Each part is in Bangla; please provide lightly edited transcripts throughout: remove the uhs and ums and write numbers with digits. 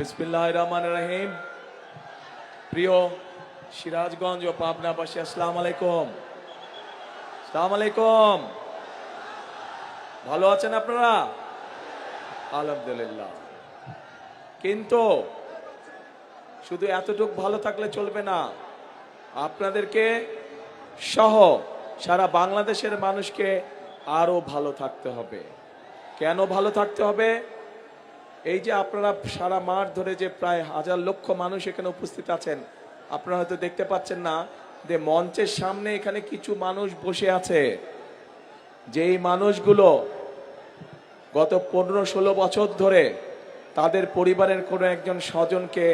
বিসমিল্লাহির রহমানির রহিম। প্রিয় সিরাজগঞ্জ ও পাবনাবাসী, আসসালামু আলাইকুম। আসসালামু আলাইকুম। ভালো আছেন আপনারা? আলহামদুলিল্লাহ। কিন্তু শুধু এতটুকু ভালো থাকলে চলবে না, আপনাদেরকে সহ সারা বাংলাদেশের মানুষকে আরো ভালো থাকতে হবে। কেন ভালো থাকতে হবে? এই যে আপনারা সারা মাঠ ধরে যে প্রায় হাজার লক্ষ মানুষ এখানে উপস্থিত আছেন, আপনারা হয়তো দেখতে পাচ্ছেন না যে মঞ্চের সামনে এখানে কিছু মানুষ বসে আছে, যেই মানুষগুলো গত 15-16 বছর ধরে তাদের পরিবারের কোনো একজন স্বজনকে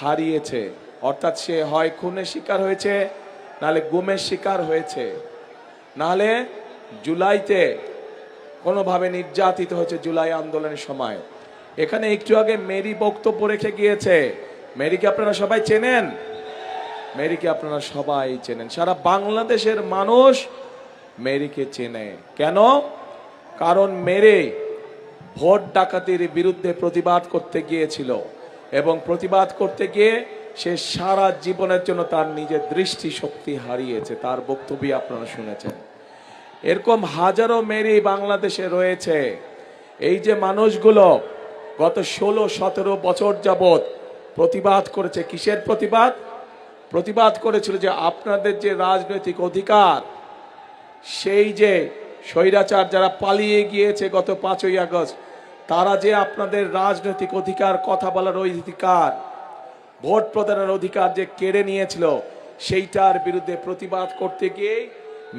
হারিয়েছে। অর্থাৎ সে হয় খুনের শিকার হয়েছে, নাহলে গুমের শিকার হয়েছে, নাহলে জুলাইতে কোনোভাবে নির্যাতিত হয়েছে জুলাই আন্দোলনের সময়। এখানে একটু আগে মেরি বক্তব্য রেখে গিয়েছে। মেরিকে আপনারা সবাই চেনেন? মেরিকে আপনারা সবাই চেনেন, সারা বাংলাদেশের মানুষ মেরিকে চেনে। কেন? কারণ মেরি ভোট ডাকাতির বিরুদ্ধে প্রতিবাদ করতে গিয়েছিল, এবং প্রতিবাদ করতে গিয়ে সে সারা জীবনের জন্য তার নিজের দৃষ্টি শক্তি হারিয়েছে। তার বক্তব্য আপনারা শুনেছেন। এরকম হাজারো মেরি বাংলাদেশে রয়েছে। এই যে মানুষগুলো গত 16-17 বছর যাবত প্রতিবাদ করেছে। কিসের প্রতিবাদ? প্রতিবাদ করেছিল যে আপনাদের যে রাজনৈতিক অধিকার, সেই যে স্বৈরাচার যারা পালিয়ে গিয়েছে গত 5ই আগস্ট, তারা যে আপনাদের রাজনৈতিক অধিকার, কথা বলার অধিকার, ভোট প্রদানের অধিকার যে কেড়ে নিয়েছিল, সেইটার বিরুদ্ধে প্রতিবাদ করতে গিয়ে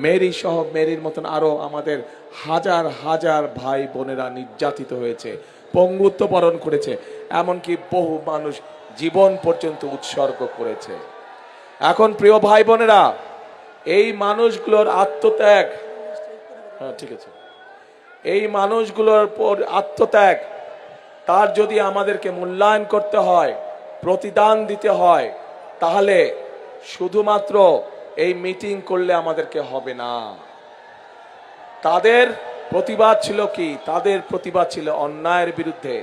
মেরি সহ মেরির মতন আরো আমাদের হাজার হাজার ভাই বোনেরা নির্যাতিত হয়েছে, পঙ্গুত্ব বরণ করেছে, এমনকি বহু মানুষ জীবন পর্যন্ত উৎসর্গ করেছে। এখন প্রিয় ভাই বোনেরা, এই মানুষগুলোর আত্মত্যাগ, ঠিক আছে, এই মানুষগুলোর আত্মত্যাগ, তার যদি আমাদেরকে মূল্যায়ন করতে হয়, প্রতিদান দিতে হয়, তাহলে শুধুমাত্র এই মিটিং করলে আমাদেরকে হবে না। তাদের প্রতিবাদ ছিল কি? তাদের প্রতিবাদ ছিল অন্যায়ের বিরুদ্ধে।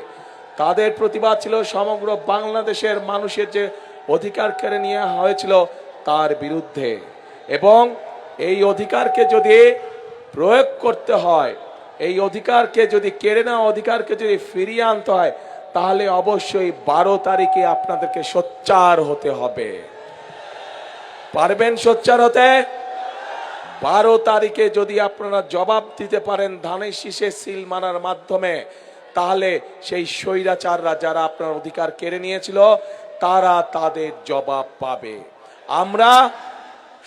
তাদের প্রতিবাদ ছিল সমগ্র বাংলাদেশের মানুষের যে অধিকার কেড়ে নেওয়া হয়েছিল তার বিরুদ্ধে। এবং এই অধিকারকে যদি প্রয়োগ করতে হয়, এই অধিকারকে যদি কেড়ে নেওয়া অধিকারকে যদি ফিরিয়ে আনতে হয়, তাহলে অবশ্যই 12 তারিখে আপনাদেরকে সোচ্চার হতে হবে। পারবেন সোচ্চার হতে? 12 তারিখে যদি আপনারা জবাব দিতে পারেন ধানের শীষে সিল মারার মাধ্যমে, তাহলে সেই স্বৈরাচাররা যারা আপনার অধিকার কেড়ে নিয়েছিল তারা তাদের জবাব পাবে। আমরা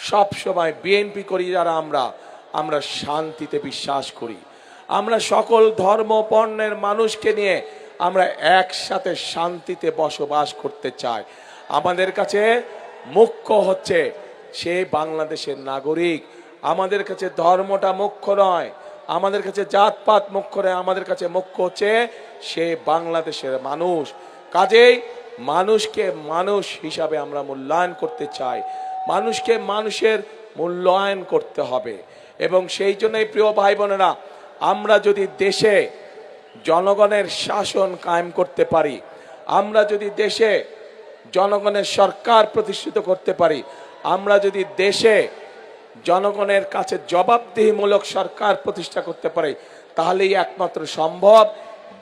সব সময় বিএনপি করি যারা, আমরা শান্তিতে বিশ্বাস করি। আমরা সকল ধর্ম বর্ণের মানুষকে নিয়ে আমরা একসাথে শান্তিতে বসবাস করতে চাই। আমাদের কাছে মুখ্য হচ্ছে সে বাংলাদেশের নাগরিক। আমাদের কাছে ধর্মটা মুখ্য নয়, আমাদের কাছে জাতপাত মুখ্য নয়, আমাদের কাছে মুখ্য হচ্ছে সে বাংলাদেশের মানুষ। কাজেই মানুষকে মানুষ হিসাবে আমরা মূল্যায়ন করতে চাই, মানুষকে মানুষের মূল্যায়ন করতে হবে। এবং সেই জন্যই প্রিয় ভাই বোনেরা, আমরা যদি দেশে জনগণের শাসন কায়েম করতে পারি, আমরা যদি দেশে জনগণের সরকার প্রতিষ্ঠিত করতে পারি, আমরা যদি দেশে জনগণের কাছে জবাবদিহিমূলক সরকার প্রতিষ্ঠা করতে পারি, তাহলেই একমাত্র সম্ভব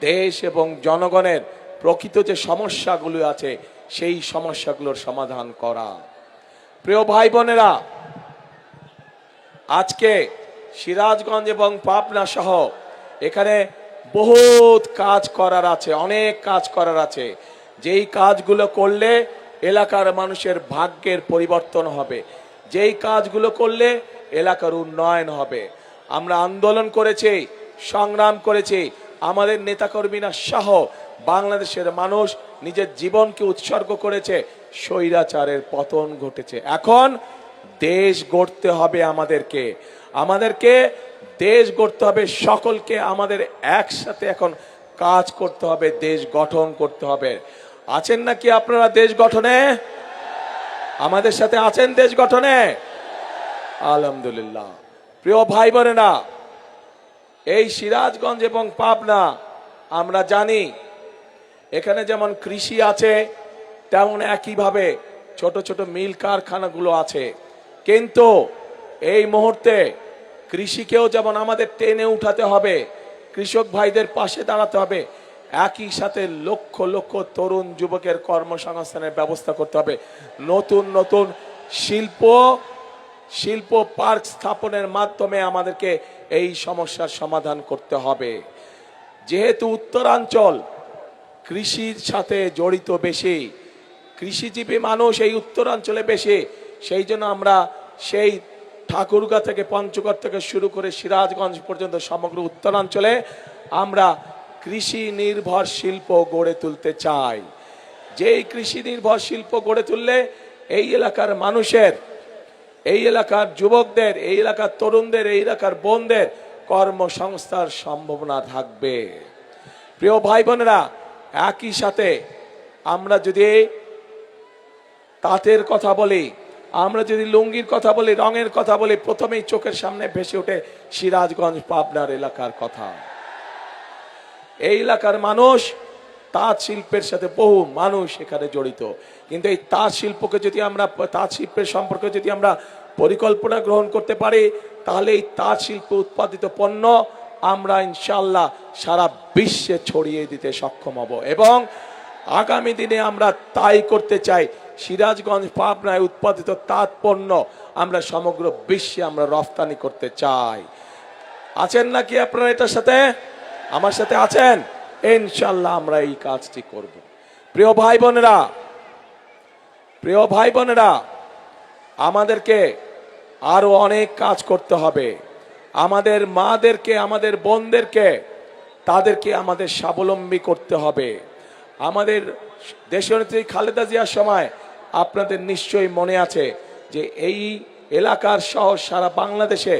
দেশ এবং জনগণের প্রকৃত যে সমস্যাগুলো আছে সেই সমস্যাগুলোর সমাধান করা। প্রিয় ভাই বোনেরা, আজকে সিরাজগঞ্জ এবং পাবনা সহ এখানে বহুত কাজ করার আছে, অনেক কাজ করার আছে। যেই কাজগুলো করলে এলাকার মানুষের ভাগ্যের পরিবর্তন হবে, যেই কাজগুলো করলে এলাকার উন্নয়ন হবে। আমরা আন্দোলন করেছি, সংগ্রাম করেছি, আমাদের নেতাকর্মীরা সহ বাংলাদেশের মানুষ নিজের জীবনকে উৎসর্গ করেছে, স্বৈরাচারের পতন ঘটেছে। এখন দেশ গড়তে হবে আমাদেরকে দেশ গড়তে হবে। সকলকে আমাদের একসাথে এখন কাজ করতে হবে, দেশ গঠন করতে হবে। আছেন নাকি আপনারা দেশ গঠনে? আমাদের সাথে আছেন দেশ গঠনে? আলহামদুলিল্লাহ। প্রিয় ভাই বোনেরা, এই সিরাজগঞ্জ এবং পাবনা আমরা জানি এখানে যেমন কৃষি আছে, তেমন একইভাবে ছোট ছোট মিল কারখানাগুলো আছে। কিন্তু এই মুহূর্তে কৃষিকেও যেমন আমাদের টেনে উঠাতে হবে, কৃষক ভাইদের পাশে দাঁড়াতে হবে, একই সাথে লক্ষ লক্ষ তরুণ যুবকের কর্মসংস্থানের ব্যবস্থা করতে হবে। নতুন নতুন শিল্প পার্ক স্থাপনের মাধ্যমে আমাদেরকে এই সমস্যার সমাধান করতে হবে। যেহেতু উত্তরাঞ্চল কৃষির সাথে জড়িত বেশি, কৃষিজীবী মানুষ এই উত্তরাঞ্চলে বেশি, সেই জন্য আমরা সেই ঠাকুরগাঁ থেকে পঞ্চগড় থেকে শুরু করে সিরাজগঞ্জ পর্যন্ত সমগ্র উত্তরাঞ্চলে আমরা কৃষি নির্ভর শিল্প গড়ে তুলতে চাই। যেই কৃষি নির্ভর শিল্প গড়ে তুললে এই এলাকার মানুষের, এই এলাকার যুবকদের, এই এলাকার তরুণদের, এই এলাকার বোনদের কর্মসংস্থার সম্ভাবনা থাকবে। প্রিয় ভাই বোনেরা, একই সাথে আমরা যদি তাঁতের কথা বলি, আমরা যদি লুঙ্গির কথা বলি, রঙের কথা বলি, প্রথমেই চোখের সামনে ভেসে ওঠে সিরাজগঞ্জ পাবনার এলাকার কথা। এই এলাকার মানুষ তাঁত শিল্পের সাথে বহু মানুষ এখানে জড়িত। কিন্তু এই তাঁত শিল্পকে যদি আমরা, তাঁত শিল্পের সম্পর্কে যদি আমরা পরিকল্পনা গ্রহণ করতে পারি, তাহলে এই তাঁত শিল্প উৎপাদিত পণ্য আমরা ইনশাআল্লাহ সারা বিশ্বে ছড়িয়ে দিতে সক্ষম হব। এবং আগামী দিনে আমরা তাই করতে চাই। সিরাজগঞ্জ পাবনায় উৎপাদিত তাঁত পণ্য আমরা সমগ্র বিশ্বে আমরা রফতানি করতে চাই। আছেন নাকি আপনারা এটার সাথে? আমার সাথে আছেন? ইনশাআল্লাহ আমরা এই কাজটি করব। প্রিয় ভাই বোনেরা, প্রিয় ভাই বোনেরা, আমাদেরকে আরো অনেক কাজ করতে হবে। আমাদের মাদেরকে, আমাদের বোনদেরকে, তাদেরকে আমাদের স্বাবলম্বী করতে হবে। আমাদের দেশনেত্রী খালেদা জিয়ার সময় আপনাদের নিশ্চয়ই মনে আছে যে এই এলাকার সহ সারা বাংলাদেশে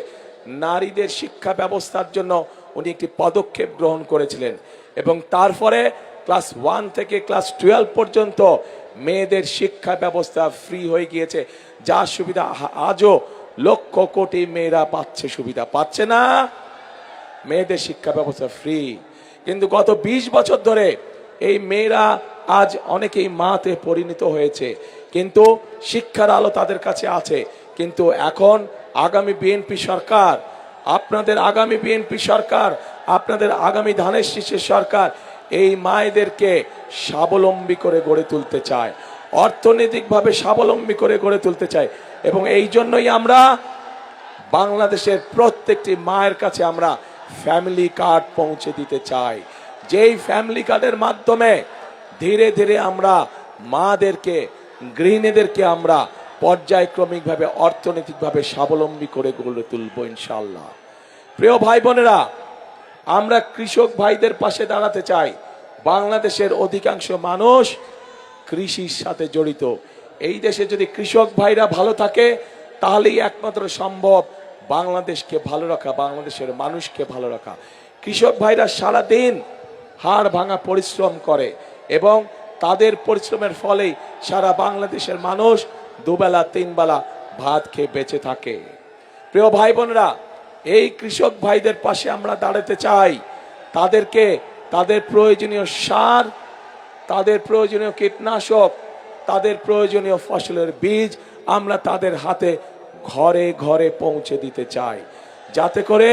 নারীদের শিক্ষা ব্যবস্থার জন্য উনি একটি পদক্ষেপ গ্রহণ করেছিলেন। এবং তারপরে ক্লাস 1 থেকে ক্লাস 12 পর্যন্ত মেয়েদের শিক্ষা ব্যবস্থা ফ্রি হয়ে গিয়েছে, যার সুবিধা আজও লক্ষ কোটি মেয়েরা পাচ্ছে। সুবিধা পাচ্ছে না? মেয়েদের শিক্ষা ব্যবস্থা ফ্রি। কিন্তু গত 20 বছর ধরে এই মেয়েরা আজ অনেকেই মাতে পরিণত হয়েছে, কিন্তু শিক্ষার আলো তাদের কাছে আছে। কিন্তু এখন আগামী বিএনপি সরকার, আপনাদের আগামী বিএনপি সরকার, আপনাদের আগামী ধানের শীষের সরকার এই মায়েদেরকে স্বাবলম্বী করে গড়ে তুলতে চায়, অর্থনৈতিকভাবে স্বাবলম্বী করে গড়ে তুলতে চায়। এবং এই জন্যই আমরা বাংলাদেশের প্রত্যেকটি মায়ের কাছে আমরা ফ্যামিলি কার্ড পৌঁছে দিতে চাই, যেই ফ্যামিলি কার্ডের মাধ্যমে ধীরে ধীরে আমরা মাদেরকে, গৃহিণীদেরকে আমরা পর্যায়ক্রমিকভাবে অর্থনৈতিকভাবে স্বাবলম্বী করে গড়ে তুলব ইনশাআল্লাহ। প্রিয় ভাই বোনেরা, আমরা কৃষক ভাইদের পাশে দাঁড়াতে চাই। বাংলাদেশের অধিকাংশ মানুষ কৃষির সাথে জড়িত। এই দেশে যদি কৃষক ভাইরা ভালো থাকে, তাহলেই একমাত্র সম্ভব বাংলাদেশকে ভালো রাখা, বাংলাদেশের মানুষকে ভালো রাখা। কৃষক ভাইরা সারাদিন হাড় ভাঙা পরিশ্রম করে এবং তাদের পরিশ্রমের ফলেই সারা বাংলাদেশের মানুষ দুবেলা তিনবেলা ভাত খেয়ে বেঁচে থাকে। প্রিয় ভাই বোনেরা, এই কৃষক ভাইদের পাশে আমরা দাঁড়াতে চাই। তাদেরকে তাদের প্রয়োজনীয় সার, তাদের প্রয়োজনীয় কীটনাশক, তাদের প্রয়োজনীয় ফসলের বীজ আমরা তাদের হাতে ঘরে ঘরে পৌঁছে দিতে চাই, যাতে করে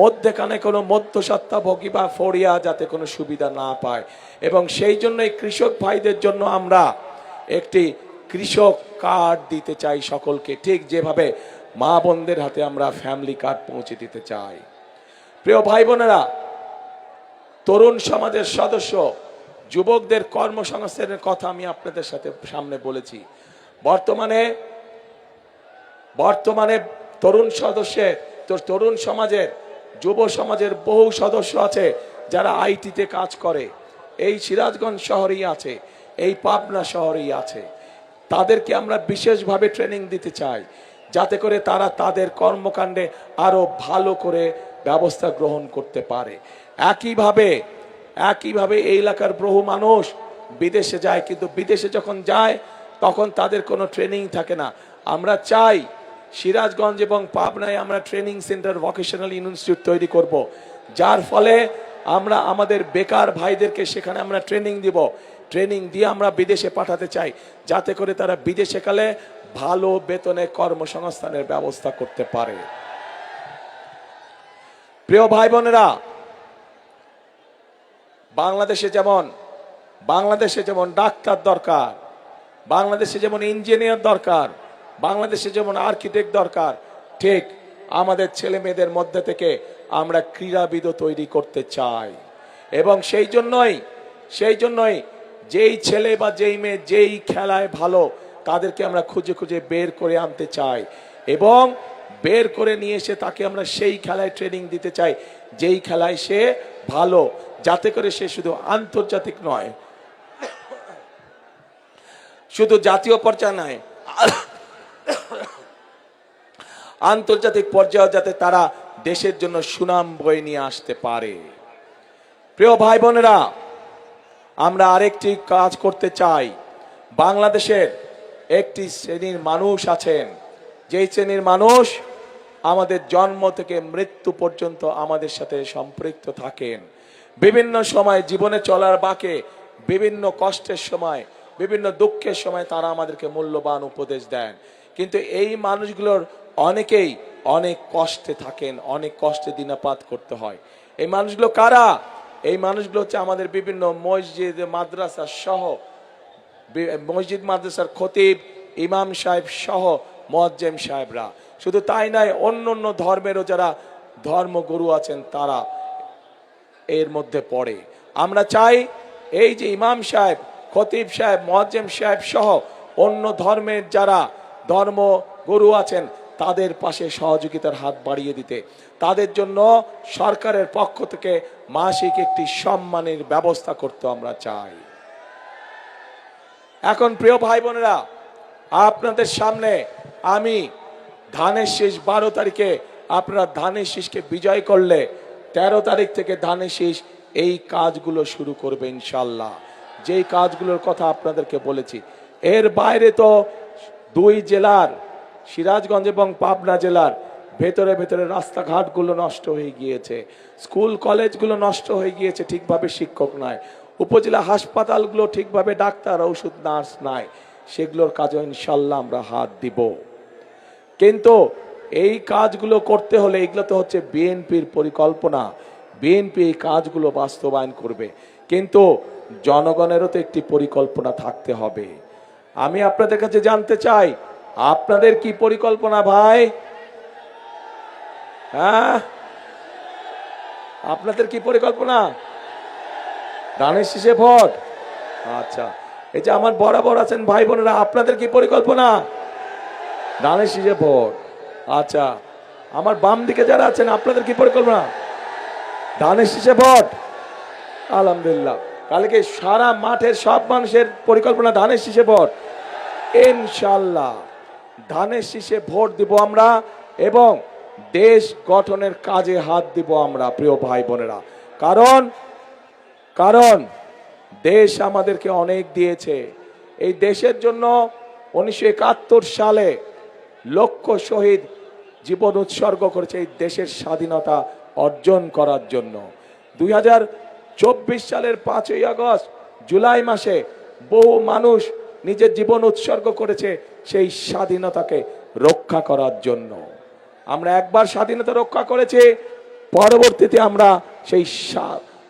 মধ্যেখানে কোনো মধ্যস্বত্বভোগী বা ফড়িয়া যাতে কোনো সুবিধা না পায়। এবং সেই জন্যই কৃষক ভাইদের জন্য আমরা একটি কৃষক কার্ড দিতে চাই সকলকে, ঠিক যেভাবে মা বোনদের হাতে আমরা ফ্যামিলি কার্ড পৌঁছে দিতে চাই। প্রিয় ভাই বোনেরা, তরুণ সমাজের সদস্য, যুবকদের কর্মসংস্থানের কথা আমি আপনাদের সাথে সামনে বলেছি। বর্তমানে তরুণ সমাজের, যুব সমাজের বহু সদস্য আছে যারা আইটিতে কাজ করে। এই সিরাজগঞ্জ শহরেই আছে, এই পাবনা শহরেই আছে। তাদেরকে আমরা বিশেষভাবে ট্রেনিং দিতে চাই, যাতে করে তারা তাদের কর্মকাণ্ডে আরো ভালো করে ব্যবস্থা গ্রহণ করতে পারে। একইভাবে এই এলাকার বহু মানুষ বিদেশে যায়, কিন্তু বিদেশে যখন যায় তখন তাদের কোনো ট্রেনিং থাকে না। আমরা চাই সিরাজগঞ্জ এবং পাবনায় আমরা ট্রেনিং সেন্টার, ভোকেশনাল ইনস্টিটিউট তৈরি করব, যার ফলে আমরা আমাদের বেকার ভাইদেরকে সেখানে আমরা ট্রেনিং দিব, ট্রেনিং দিয়ে আমরা বিদেশে পাঠাতে চাই, যাতে করে তারা বিদেশে কালে ভালো বেতনে কর্মসংস্থানের ব্যবস্থা করতে পারে। প্রিয় ভাই বোনেরা, বাংলাদেশে যেমন ডাক্তার দরকার, বাংলাদেশে যেমন ইঞ্জিনিয়ার দরকার, বাংলাদেশে যেমন আর্কিটেক্ট দরকার, ঠিক আমাদের ছেলে মেয়েদের মধ্যে থেকে আমরা ক্রীড়াবিদও তৈরি করতে চাই। এবং সেই জন্যই যেই ছেলে বা যেই মেয়ে যেই খেলায় ভালো, তাদেরকে আমরা খুঁজে খুঁজে বের করে আনতে চাই এবং বের করে নিয়ে এসে তাকে আমরা সেই খেলায় ট্রেনিং দিতে চাই যেই খেলায় সে ভালো, যাতে করে সে শুধু আন্তর্জাতিক নয়, শুধু জাতীয় পর্যায়ে নয়, আন্তর্জাতিক পর্যায়ে যাতে তারা দেশের জন্য সুনাম বয়ে নিয়ে আসতে পারে। প্রিয় ভাই বোনেরা, আমরা আরেকটি কাজ করতে চাই। বাংলাদেশের একটি শ্রেণীর মানুষ আছেন, যেই শ্রেণীর মানুষ আমাদের জন্ম থেকে মৃত্যু পর্যন্ত আমাদের সাথে সম্পৃক্ত থাকেন। বিভিন্ন সময় জীবনে চলার বাঁকে, বিভিন্ন কষ্টের সময়, বিভিন্ন দুঃখের সময় তারা আমাদেরকে মূল্যবান উপদেশ দেন। কিন্তু এই মানুষগুলোর অনেকেই অনেক কষ্টে থাকেন, অনেক কষ্টে দিনাপাত করতে হয়। এই মানুষগুলো কারা? এই মানুষগুলো হচ্ছে আমাদের বিভিন্ন মসজিদ মাদ্রাসা সহ, মসজিদ মাদ্রাসার খতিব, ইমাম সাহেব সহ মুয়াজ্জিম সাহেবরা। শুধু তাই নয়, অন্য অন্য ধর্মেরও যারা ধর্মগুরু আছেন তারা এর মধ্যে পড়ে। আমরা চাই এই যে ইমাম সাহেব, খতিব সাহেব, মুয়াজ্জিম সাহেব সহ অন্য ধর্মের যারা ধর্মগুরু আছেন তাদের পাশে সহযোগিতার হাত বাড়িয়ে দিতে, তাদের জন্য সরকারের পক্ষ থেকে মাসিক একটি সম্মানের ব্যবস্থা করতে আমরা চাই। এখন প্রিয় ভাই বোনেরা, আপনাদের সামনে আমি ধানের শীষ 12 তারিখে আপনারা ধানের শীষকে বিজয় করলে 13 তারিখ থেকে ধানের শীষ এই কাজগুলো শুরু করবে ইনশাল্লাহ। যেই কাজগুলোর কথা আপনাদেরকে বলেছি, এর বাইরে তো 2 জেলার সিরাজগঞ্জ এবং পাবনা জেলার ভেতরে ভেতরে রাস্তাঘাটগুলো নষ্ট হয়ে গিয়েছে, স্কুল কলেজগুলো নষ্ট হয়ে গিয়েছে, ঠিকভাবে শিক্ষক নাই, উপজেলা হাসপাতালগুলো ঠিকভাবে ডাক্তার ওষুধ নার্স নাই, সেগুলোর কাজও ইনশাল্লাহ আমরা হাত দিব। কিন্তু এই কাজগুলো করতে হলে এগুলো তো হচ্ছে বিএনপির পরিকল্পনা, বিএনপি এই কাজগুলো বাস্তবায়ন করবে, কিন্তু জনগণেরও তো একটি পরিকল্পনা থাকতে হবে। আমি আপনাদের কাছে জানতে চাই, আপনাদের কি পরিকল্পনা ভাই? হ্যাঁ, আপনাদের কি পরিকল্পনা? ধানের শীষে ভোট? আচ্ছা, এই যে আমার বরাবর আছেন ভাই বোনেরা, আপনাদের কি পরিকল্পনা? ধানের শীষে ভোট। আচ্ছা, আমার বাম দিকে যারা আছেন আপনাদের কি পরিকল্পনা? ধানের শীষে ভোট। আলহামদুলিল্লাহ, কালকে সারা মাঠের সব মানুষের পরিকল্পনা ধানের শীষে ভোট। ইনশাল্লাহ ধানের শীষে ভোট দিব আমরা এবং দেশ গঠনের কাজে হাত দিব আমরা প্রিয় ভাই বোনেরা। কারণ দেশ আমাদেরকে অনেক দিয়েছে। এই দেশের জন্য 1971 সালে লক্ষ শহীদ জীবন উৎসর্গ করেছে এই দেশের স্বাধীনতা অর্জন করার জন্য। 2024 সালের 5ই আগস্ট, জুলাই মাসে বহু মানুষ নিজের জীবন উৎসর্গ করেছে সেই স্বাধীনতাকে রক্ষা করার জন্য। আমরা একবার স্বাধীনতা রক্ষা করেছি, পরবর্তীতে আমরা সেই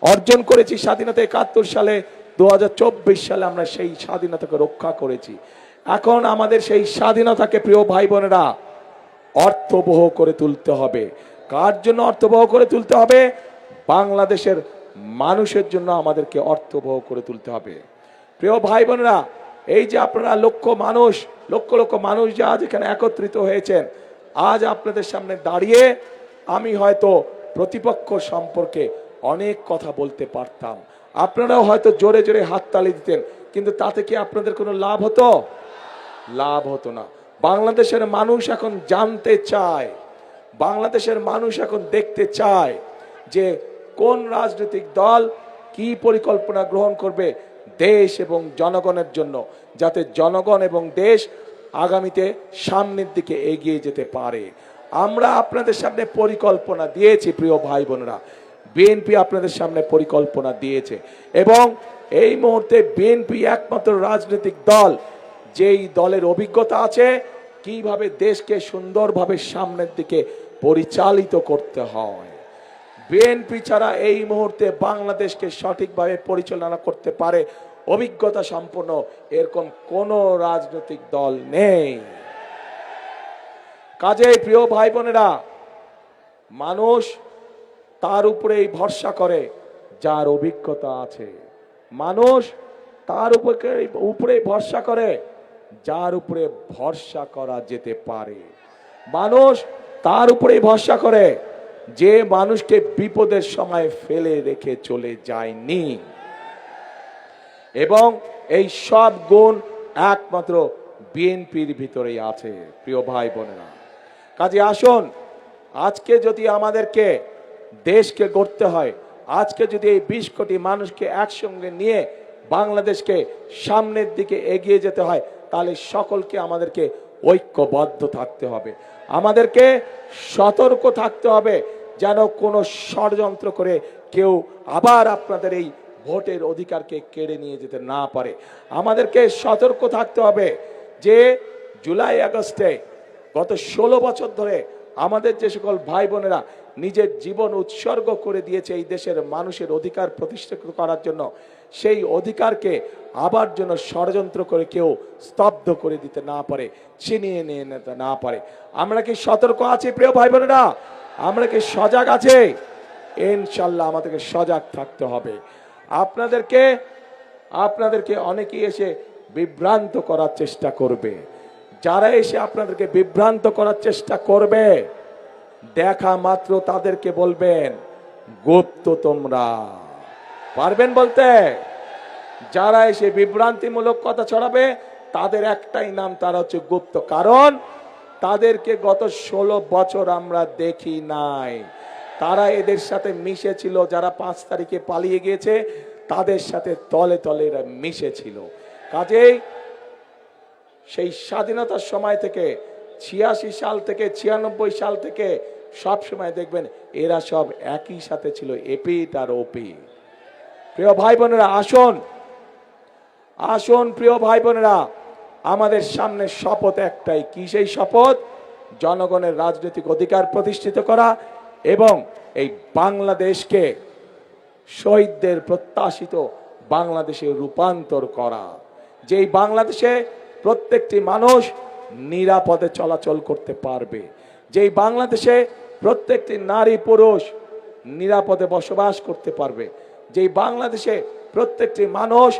অর্জন করেছি স্বাধীনতা 71 সালে, 2024 সালে আমরা সেই স্বাধীনতাকে রক্ষা করেছি। এখন আমাদের সেই স্বাধীনতাকে প্রিয় ভাই বোনেরা অর্থবহ করে তুলতে হবে। কার জন্য অর্থবহ করে তুলতে হবে? বাংলাদেশের মানুষের জন্য আমাদেরকে অর্থবহ করে তুলতে হবে। প্রিয় ভাই বোনেরা, এই যে আপনারা লক্ষ লক্ষ মানুষ যে আজ এখানে একত্রিত হয়েছেন, আজ আপনাদের সামনে দাঁড়িয়ে আমি হয়তো প্রতিপক্ষ সম্পর্কে অনেক কথা বলতে পারতাম, আপনারাও হয়তো জোরে জোরে হাততালি দিতেন, কিন্তু তাতে কি আপনাদের কোনো লাভ হতো? লাভ হতো না। বাংলাদেশের মানুষ এখন জানতে চায়, বাংলাদেশের মানুষ এখন দেখতে চায় যে কোন রাজনৈতিক দল কি পরিকল্পনা গ্রহণ করবে দেশ এবং জনগণের জন্য, যাতে জনগণ এবং দেশ আগামীতে সামনের দিকে এগিয়ে যেতে পারে। আমরা আপনাদের সামনে পরিকল্পনা দিয়েছি প্রিয় ভাই বোনেরা। বিএনপি আপনাদের সামনে পরিকল্পনা দিয়েছে এবং এই মুহূর্তে বিএনপি একমাত্র রাজনৈতিক দল যেই দলের অভিজ্ঞতা আছে কিভাবে দেশকে সুন্দরভাবে সামনের দিকে পরিচালিত করতে হয়। বিএনপি ছাড়া এই মুহূর্তে বাংলাদেশকে সঠিকভাবে পরিচালনা করতে পারে অভিজ্ঞতা সম্পন্ন এরকম কোন রাজনৈতিক দল নেই। কাজেই প্রিয় ভাই বোনেরা, মানুষ তার উপরেই ভরসা করে যার অভিজ্ঞতা আছে। মানুষ তার উপরে ভরসা করে যার উপরে ভরসা করা যেতে পারে। মানুষ তার উপরেই ভরসা করে যে মানুষকে বিপদের সময় ফেলে রেখে চলে যায়নি। এবং এই সব গুণ একমাত্র বিএনপির ভিতরেই আছে প্রিয় ভাই বোনেরা। কাজে আসুন, আজকে যদি আমাদেরকে দেশকে গড়তে হয়, আজকে যদি এই 20 কোটি মানুষকে একসঙ্গে নিয়ে বাংলাদেশকে সামনের দিকে এগিয়ে যেতে হয়, তাহলে সকলকে আমাদেরকে ঐক্যবদ্ধ থাকতে হবে। আমাদেরকে সতর্ক থাকতে হবে যেন কোনো ষড়যন্ত্র করে কেউ আবার আপনাদের এই ভোটের অধিকারকে কেড়ে নিয়ে যেতে না পারে। আমাদেরকে সতর্ক থাকতে হবে যে জুলাই আগস্টে গত 16 বছর ধরে আমাদের যে সকল ভাই বোনেরা নিজের জীবন উৎসর্গ করে দিয়েছে এই দেশের মানুষের অধিকার প্রতিষ্ঠিত করার জন্য, সেই অধিকারকে আবার যেন ষড়যন্ত্র করে কেউ স্তব্ধ করে দিতে না পারে, ছিনিয়ে নিয়ে নিতে না পারে। আমরা কি সতর্ক আছি প্রিয় ভাই বোনেরা? আমরা কি সজাগ আছে? ইনশাল্লাহ আমাদেরকে সজাগ থাকতে হবে। আপনাদেরকে অনেকেই এসে বিভ্রান্ত করার চেষ্টা করবে। যারা এসে আপনাদেরকে বিভ্রান্ত করার চেষ্টা করবে, দেখা মাত্র তাদেরকে বলবেন গুপ্ত তোমরা। পারবেন বলতে? যারা এসে বিভ্রান্তিমূলক কথা ছড়াবে তাদের একটাই নাম, তারা হচ্ছে গুপ্ত। কারণ তাদেরকে গত 16 বছর আমরা দেখি নাই। তারা এদের সাথে মিশেছিল, যারা 5 তারিখে পালিয়ে গিয়েছে তাদের সাথে তলে তলে এরা মিশেছিল। কাজেই সেই স্বাধীনতার সময় থেকে 86 সাল থেকে 96 সাল থেকে সব সময় দেখবেন এরা সব একই সাথে ছিল, এপিট আর ওপি। প্রিয় ভাই বোনেরা, আসুন প্রিয় ভাই বোনেরা, আমাদের সামনে শপথ একটাই। কি সেই শপথ? জনগণের রাজনৈতিক অধিকার প্রতিষ্ঠিত করা এবং এই বাংলাদেশকে শহীদদের প্রত্যাশিত বাংলাদেশে রূপান্তর করা। যেই বাংলাদেশে প্রত্যেকটি মানুষ নিরাপদে চলাচল করতে পারবে, যেই বাংলাদেশে প্রত্যেকটি নারী পুরুষ নিরাপদে বসবাস করতে পারবে, যেই বাংলাদেশে প্রত্যেকটি মানুষ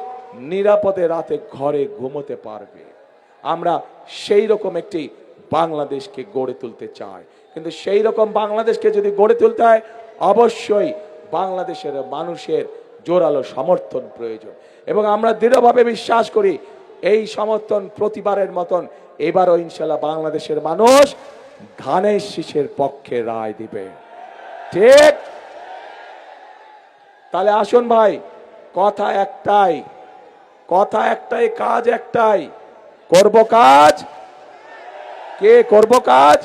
নিরাপদে রাতে ঘরে ঘুমোতে পারবে। আমরা সেই রকম একটি বাংলাদেশকে গড়ে তুলতে চাই। কিন্তু সেই রকম বাংলাদেশকে যদি গড়ে তুলতে হয়, অবশ্যই বাংলাদেশের মানুষের জোরালো সমর্থন প্রয়োজন। এবং আমরা দৃঢ়ভাবে বিশ্বাস করি এই সমর্থন প্রতিবারের মতন এবারও ইনশাল্লাহ বাংলাদেশের মানুষ ধানের শীষের পক্ষে রায় দিবে। ঠিক? তাহলে আসুন ভাই, কথা একটাই, কাজ একটাই। করব কাজ, কে করব কাজ?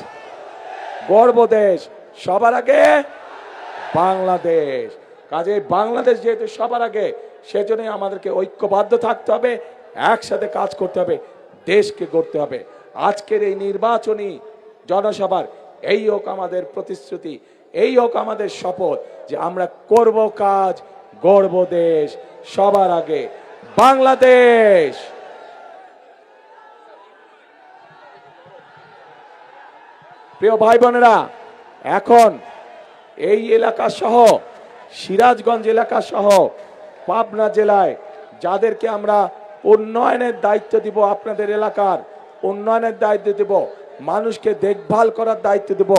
গর্ব দেশ, সবার আগে বাংলাদেশ। কাজে বাংলাদেশ যেহেতু সবার আগে, সেজন্যই আমাদেরকে ঐক্যবদ্ধ থাকতে হবে, একসাথে কাজ করতে হবে, দেশকে গড়তে হবে। আজকের এই নির্বাচনী জনসভার এই হোক আমাদের প্রতিশ্রুতি, এই হোক আমাদের শপথ যে আমরা করব কাজ, গর্ব দেশ, সবার আগে বাংলাদেশ। প্রিয় ভাই বোনেরা, এখন এই এলাকা সহ সিরাজগঞ্জ এলাকা সহ পাবনা জেলায় যাদেরকে আমরা উন্নয়নের দায়িত্ব দিব, আপনাদের এলাকার উন্নয়নের দায়িত্ব দিব, মানুষকে দেখভাল করার দায়িত্ব দেব,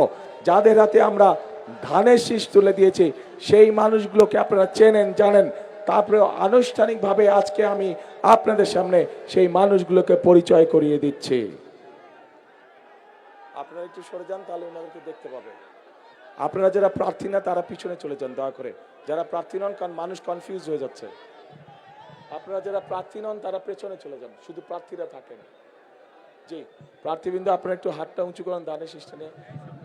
যাদের হাতে আমরা ধানের শীষ তুলে দিয়েছি, সেই মানুষগুলোকে আপনারা চেনেন, জানেন। তারপরে আনুষ্ঠানিকভাবে আজকে আমি আপনাদের সামনে সেই মানুষগুলোকে পরিচয় করিয়ে দিচ্ছি। আপনারা একটু সরে যান, তাহলে ওনাদেরকে দেখতে পাবেন। আপনারা যারা প্রার্থী না তারা পিছনে চলে যান দয়া করে, যারা প্রার্থী নন, কারণ মানুষ কনফিউজ হয়ে যাচ্ছে। আপনারা যারা প্রার্থী নন তারা পেছনে চলে যান, শুধু প্রার্থীরা থাকেন। জি প্রার্থীবৃন্দ, আপনারা একটু হাতটা উঁচু করেন ধানের শীষটা নিয়ে।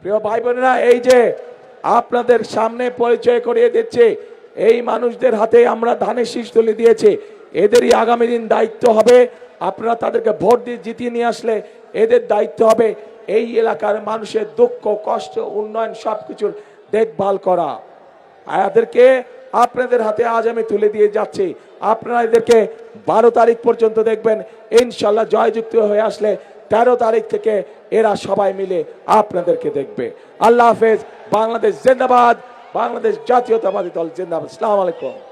প্রিয় ভাই বোনেরা, এই যে আপনাদের সামনে পরিচয় করিয়ে দিচ্ছে, এই মানুষদের হাতে আমরা ধানের শীষ তুলে দিয়েছে, এদেরই আগামী দিন দায়িত্ব হবে। আপনারা তাদেরকে ভোট দিয়ে জিতিয়ে নিয়ে আসলে এদের দায়িত্ব হবে এই এলাকার মানুষের দুঃখ কষ্ট উন্নয়ন সবকিছুর দেখভাল করা। এদেরকে আপনাদের হাতে আজ আমি তুলে দিয়ে যাচ্ছি। আপনারা এদেরকে 12 তারিখ পর্যন্ত দেখবেন, ইনশাল্লাহ জয়যুক্ত হয়ে আসলে 13 তারিখ থেকে এরা সবাই মিলে আপনাদেরকে দেখবে। আল্লাহ হাফেজ। বাংলাদেশ জিন্দাবাদ, বাংলাদেশ জাতীয়তাবাদী দল জিন্দাবাদ। আসসালামু আলাইকুম।